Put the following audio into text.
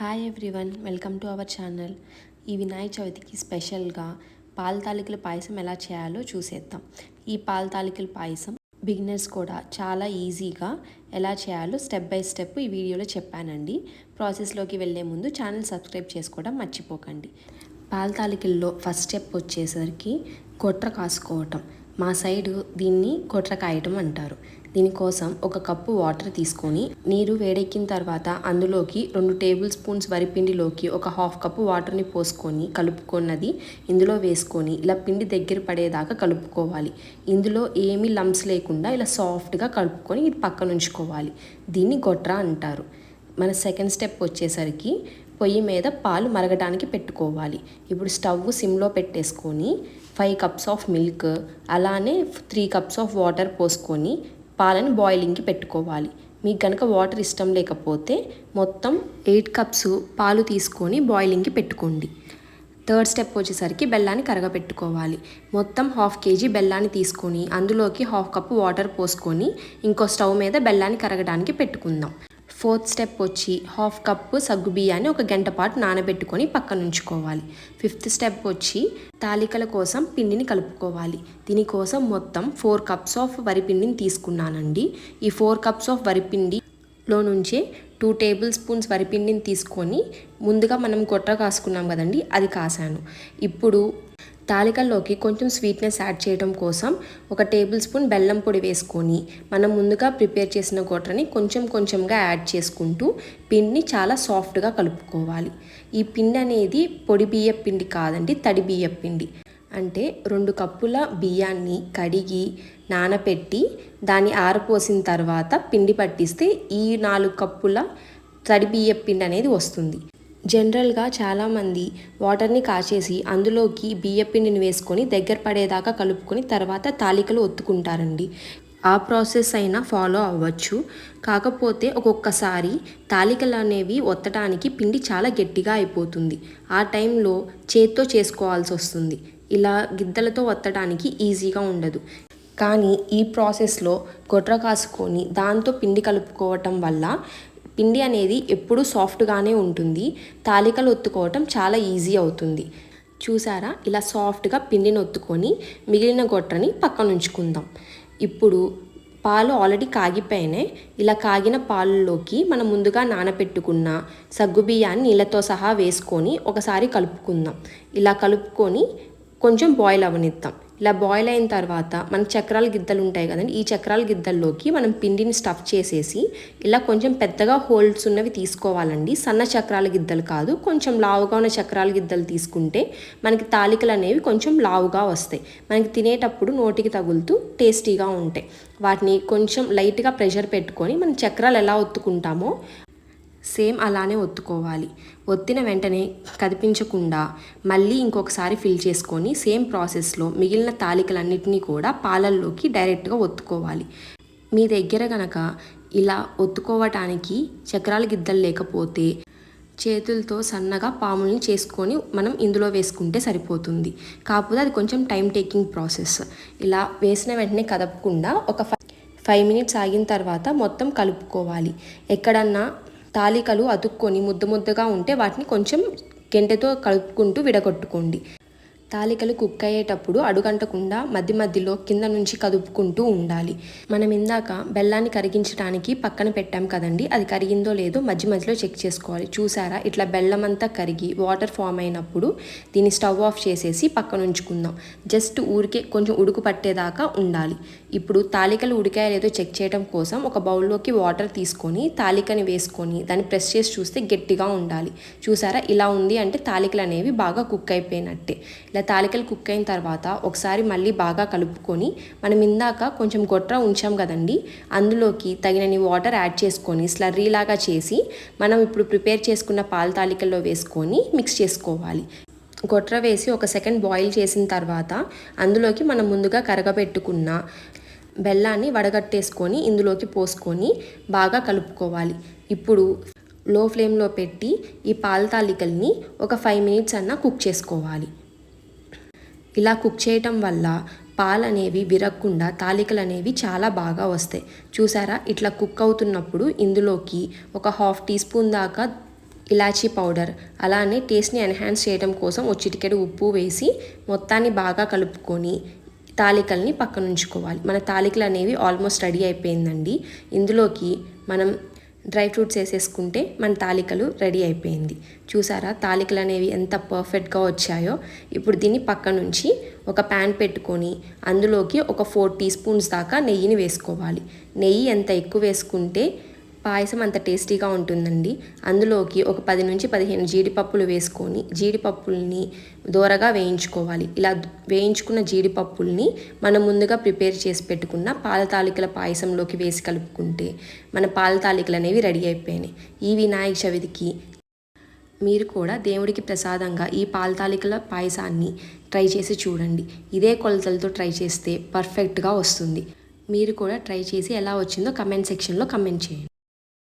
Hi everyone, welcome to our channel. ఈ వినాయక చవితికి స్పెషల్గా పాల తాలికల పాయసం ఎలా చేయాలో చూసేద్దాం. ఈ పాల తాలికల పాయసం బిగినర్స్ కూడా చాలా ఈజీగా ఎలా చేయాలో స్టెప్ బై స్టెప్ ఈ వీడియోలో చెప్పానండి. ప్రాసెస్లోకి వెళ్ళే ముందు ఛానల్ సబ్స్క్రైబ్ చేసుకోవడం మర్చిపోకండి. పాల తాలికల్లో ఫస్ట్ స్టెప్ వచ్చేసరికి గొట్ర కాసుకోవటం. మా సైడు దీన్ని గొట్ర కాయటం అంటారు. దీనికోసం ఒక కప్పు వాటర్ తీసుకొని నీరు వేడెక్కిన తర్వాత అందులోకి 2 టేబుల్ స్పూన్స్ వరిపిండిలోకి ఒక హాఫ్ కప్పు వాటర్ని పోసుకొని కలుపుకున్నది ఇందులో వేసుకొని ఇలా పిండి దగ్గర పడేదాకా కలుపుకోవాలి. ఇందులో ఏమీ లంప్స్ లేకుండా ఇలా సాఫ్ట్గా కలుపుకొని ఇది పక్కన ఉంచుకోవాలి. దీన్ని గొట్ర అంటారు. మన సెకండ్ స్టెప్ వచ్చేసరికి పొయ్యి మీద పాలు మరగడానికి పెట్టుకోవాలి. ఇప్పుడు స్టవ్ సిమ్లో పెట్టేసుకొని 5 కప్స్ ఆఫ్ మిల్క్ అలానే 3 కప్స్ ఆఫ్ వాటర్ పోసుకొని పాలను బాయిలింగ్కి పెట్టుకోవాలి. మీకు కనుక వాటర్ ఇష్టం లేకపోతే మొత్తం 8 కప్స్ పాలు తీసుకొని బాయిలింగ్కి పెట్టుకోండి. థర్డ్ స్టెప్ వచ్చేసరికి బెల్లాన్ని కరగపెట్టుకోవాలి. మొత్తం 1/2 kg బెల్లాన్ని తీసుకొని అందులోకి 1/2 కప్పు వాటర్ పోసుకొని ఇంకో స్టవ్ మీద బెల్లాన్ని కరగడానికి పెట్టుకుందాం. ఫోర్త్ స్టెప్ వచ్చి 1/2 కప్పు సగ్గు బియ్యాన్ని ఒక గంట పాటు నానబెట్టుకొని పక్కన ఉంచుకోవాలి. ఫిఫ్త్ స్టెప్ వచ్చి తాలికల కోసం పిండిని కలుపుకోవాలి. దీనికోసం మొత్తం 4 కప్స్ ఆఫ్ వరిపిండిని తీసుకున్నానండి. ఈ 4 కప్స్ ఆఫ్ వరిపిండిలో నుంచే 2 టేబుల్ స్పూన్స్ వరిపిండిని తీసుకొని ముందుగా మనం గొట్ర కాసుకున్నాం కదండి, అది కాసాను. ఇప్పుడు తాలికల్లోకి కొంచెం స్వీట్నెస్ యాడ్ చేయడం కోసం ఒక టేబుల్ స్పూన్ బెల్లం పొడి వేసుకొని మనం ముందుగా ప్రిపేర్ చేసిన గొట్రని కొంచెంగా యాడ్ చేసుకుంటూ పిండిని చాలా సాఫ్ట్గా కలుపుకోవాలి. ఈ పిండి అనేది పొడి బియ్య పిండి కాదండి, తడి బియ్య పిండి. అంటే 2 కప్పుల బియ్యాన్ని కడిగి నానపెట్టి దాన్ని ఆరపోసిన తర్వాత పిండి పట్టిస్తే ఈ 4 కప్పుల తడి బియ్య పిండి అనేది వస్తుంది. జనరల్గా చాలామంది వాటర్ని కాచేసి అందులోకి బియ్యపిండిని వేసుకొని దగ్గర పడేదాకా కలుపుకొని తర్వాత తాలికలు ఒత్తుకుంటారండి. ఆ ప్రాసెస్ అయినా ఫాలో అవ్వచ్చు. కాకపోతే ఒక్కొక్కసారి తాలికలు అనేవి ఒత్తడానికి పిండి చాలా గట్టిగా అయిపోతుంది. ఆ టైంలో చేత్తో చేసుకోవాల్సి వస్తుంది. ఇలా గిద్దలతో ఒత్తడానికి ఈజీగా ఉండదు. కానీ ఈ ప్రాసెస్లో గొట్ర కాసుకొని దాంతో పిండి కలుపుకోవటం వల్ల పిండి అనేది ఎప్పుడూ సాఫ్ట్గానే ఉంటుంది. తాలికలు ఒత్తుకోవటం చాలా ఈజీ అవుతుంది. చూసారా, ఇలా సాఫ్ట్గా పిండిని ఒత్తుకొని మిగిలిన గొట్రని పక్కన ఉంచుకుందాం. ఇప్పుడు పాలు ఆల్రెడీ కాగిపోయినాయి. ఇలా కాగిన పాలలోకి మనం ముందుగా నానబెట్టుకున్న సగ్గుబియ్యాన్ని నీళ్ళతో సహా వేసుకొని ఒకసారి కలుపుకుందాం. ఇలా కలుపుకొని కొంచెం బాయిల్ అవనిద్దాం. ఇలా బాయిల్ అయిన తర్వాత మన చక్రాల గిద్దలు ఉంటాయి కదండి, ఈ చక్రాల గిద్దల్లోకి మనం పిండిని స్టఫ్ చేసేసి ఇలా కొంచెం పెద్దగా హోల్స్ ఉన్నవి తీసుకోవాలండి. సన్న చక్రాల గిద్దలు కాదు, కొంచెం లావుగా ఉన్న చక్రాల గిద్దలు తీసుకుంటే మనకి తాలికలు అనేవి కొంచెం లావుగా వస్తాయి. మనకి తినేటప్పుడు నోటికి తగులుతూ టేస్టీగా ఉంటాయి. వాటిని కొంచెం లైట్గా ప్రెషర్ పెట్టుకొని మనం చక్రాలు ఎలా ఒత్తుకుంటామో సేమ్ అలానే ఒత్తుకోవాలి. ఒత్తిన వెంటనే కదిపించకుండా మళ్ళీ ఇంకొకసారి ఫిల్ చేసుకొని సేమ్ ప్రాసెస్లో మిగిలిన తాలికలన్నిటినీ కూడా పాలల్లోకి డైరెక్ట్గా ఒత్తుకోవాలి. మీ దగ్గర కనుక ఇలా ఒత్తుకోవటానికి చక్రాల గిద్దలు లేకపోతే చేతులతో సన్నగా పాముల్ని చేసుకొని మనం ఇందులో వేసుకుంటే సరిపోతుంది. కాకపోతే అది కొంచెం టైం టేకింగ్ ప్రాసెస్. ఇలా వేసిన వెంటనే కదపకుండా ఒక 5 మినిట్స్ ఆగిన తర్వాత మొత్తం కలుపుకోవాలి. ఎక్కడన్నా తాలికలు అతుక్కొని ముద్దగా ఉంటే వాటిని కొంచెం గెంటెతో కలుపుకుంటూ విడగొట్టుకోండి. తాలికలు కుక్ అయ్యేటప్పుడు అడుగంటకుండా మధ్యలో కింద నుంచి కదుపుకుంటూ ఉండాలి. మనం ఇందాక బెల్లాన్ని కరిగించడానికి పక్కన పెట్టాం కదండి, అది కరిగిందో లేదో మధ్యలో చెక్ చేసుకోవాలి. చూసారా, ఇట్లా బెల్లం అంతా కరిగి వాటర్ ఫామ్ అయినప్పుడు దీన్ని స్టవ్ ఆఫ్ చేసేసి పక్కన ఉంచుకుందాం. జస్ట్ ఊరికే కొంచెం ఉడుకు పట్టేదాకా ఉండాలి. ఇప్పుడు తాలికలు ఉడికాయో లేదో చెక్ చేయడం కోసం ఒక బౌల్లోకి వాటర్ తీసుకొని తాలికని వేసుకొని దాన్ని ప్రెస్ చేసి చూస్తే గట్టిగా ఉండాలి. చూసారా, ఇలా ఉంది అంటే తాలికలు అనేవి బాగా కుక్ అయిపోయినట్టే. ఇలా తాలికలు కుక్ అయిన తర్వాత ఒకసారి మళ్ళీ బాగా కలుపుకొని మనం ఇందాక కొంచెం గొట్ర ఉంచాం కదండి, అందులోకి తగినన్ని వాటర్ యాడ్ చేసుకొని స్లర్రీలాగా చేసి మనం ఇప్పుడు ప్రిపేర్ చేసుకున్న పాల తాలికల్లో వేసుకొని మిక్స్ చేసుకోవాలి. గొట్ర వేసి 1 సెకండ్ బాయిల్ చేసిన తర్వాత అందులోకి మనం ముందుగా కరగబెట్టుకున్న బెల్లాన్ని వడగట్టేసుకొని ఇందులోకి పోసుకొని బాగా కలుపుకోవాలి. ఇప్పుడు లో ఫ్లేమ్లో పెట్టి ఈ పాల తాలికల్ని ఒక 5 మినిట్స్ అన్నా కుక్ చేసుకోవాలి. ఇలా కుక్ చేయటం వల్ల పాలు అనేవి విరగకుండా తాలికలు అనేవి చాలా బాగా వస్తాయి. చూసారా, ఇట్లా కుక్ అవుతున్నప్పుడు ఇందులోకి ఒక 1/2 టీ స్పూన్ దాకా ఇలాచీ పౌడర్, అలానే టేస్ట్ని ఎన్హాన్స్ చేయడం కోసం ఒక చిటికెడు ఉప్పు వేసి మొత్తాన్ని బాగా కలుపుకొని తాలికల్ని పక్కన ఉంచుకోవాలి. మన తాలికలు అనేవి ఆల్మోస్ట్ రెడీ అయిపోయిందండి. ఇందులోకి మనం డ్రై ఫ్రూట్స్ వేసేసుకుంటే మన తాలికలు రెడీ అయిపోయింది. చూసారా తాలికలు అనేవి ఎంత పర్ఫెక్ట్గా వచ్చాయో. ఇప్పుడు దీన్ని పక్క నుంచి ఒక ప్యాన్ పెట్టుకొని అందులోకి ఒక 4 టీ స్పూన్స్ దాకా నెయ్యిని వేసుకోవాలి. నెయ్యి ఎంత ఎక్కువ వేసుకుంటే పాయసం అంత టేస్టీగా ఉంటుందండి. అందులోకి ఒక 10 నుంచి 15 జీడిపప్పులు వేసుకొని జీడిపప్పుల్ని దోరగా వేయించుకోవాలి. ఇలా వేయించుకున్న జీడిపప్పుల్ని మనం ముందుగా ప్రిపేర్ చేసి పెట్టుకున్న పాల తాలికల పాయసంలోకి వేసి కలుపుకుంటే మన పాల తాలికలు అనేవి రెడీ అయిపోయినాయి. ఈ వినాయక చవితికి మీరు కూడా దేవుడికి ప్రసాదంగా ఈ పాల తాలికల పాయసాన్ని ట్రై చేసి చూడండి. ఇదే కొలతలతో ట్రై చేస్తే పర్ఫెక్ట్గా వస్తుంది. మీరు కూడా ట్రై చేసి ఎలా వచ్చిందో కమెంట్ సెక్షన్లో కమెంట్ చేయండి.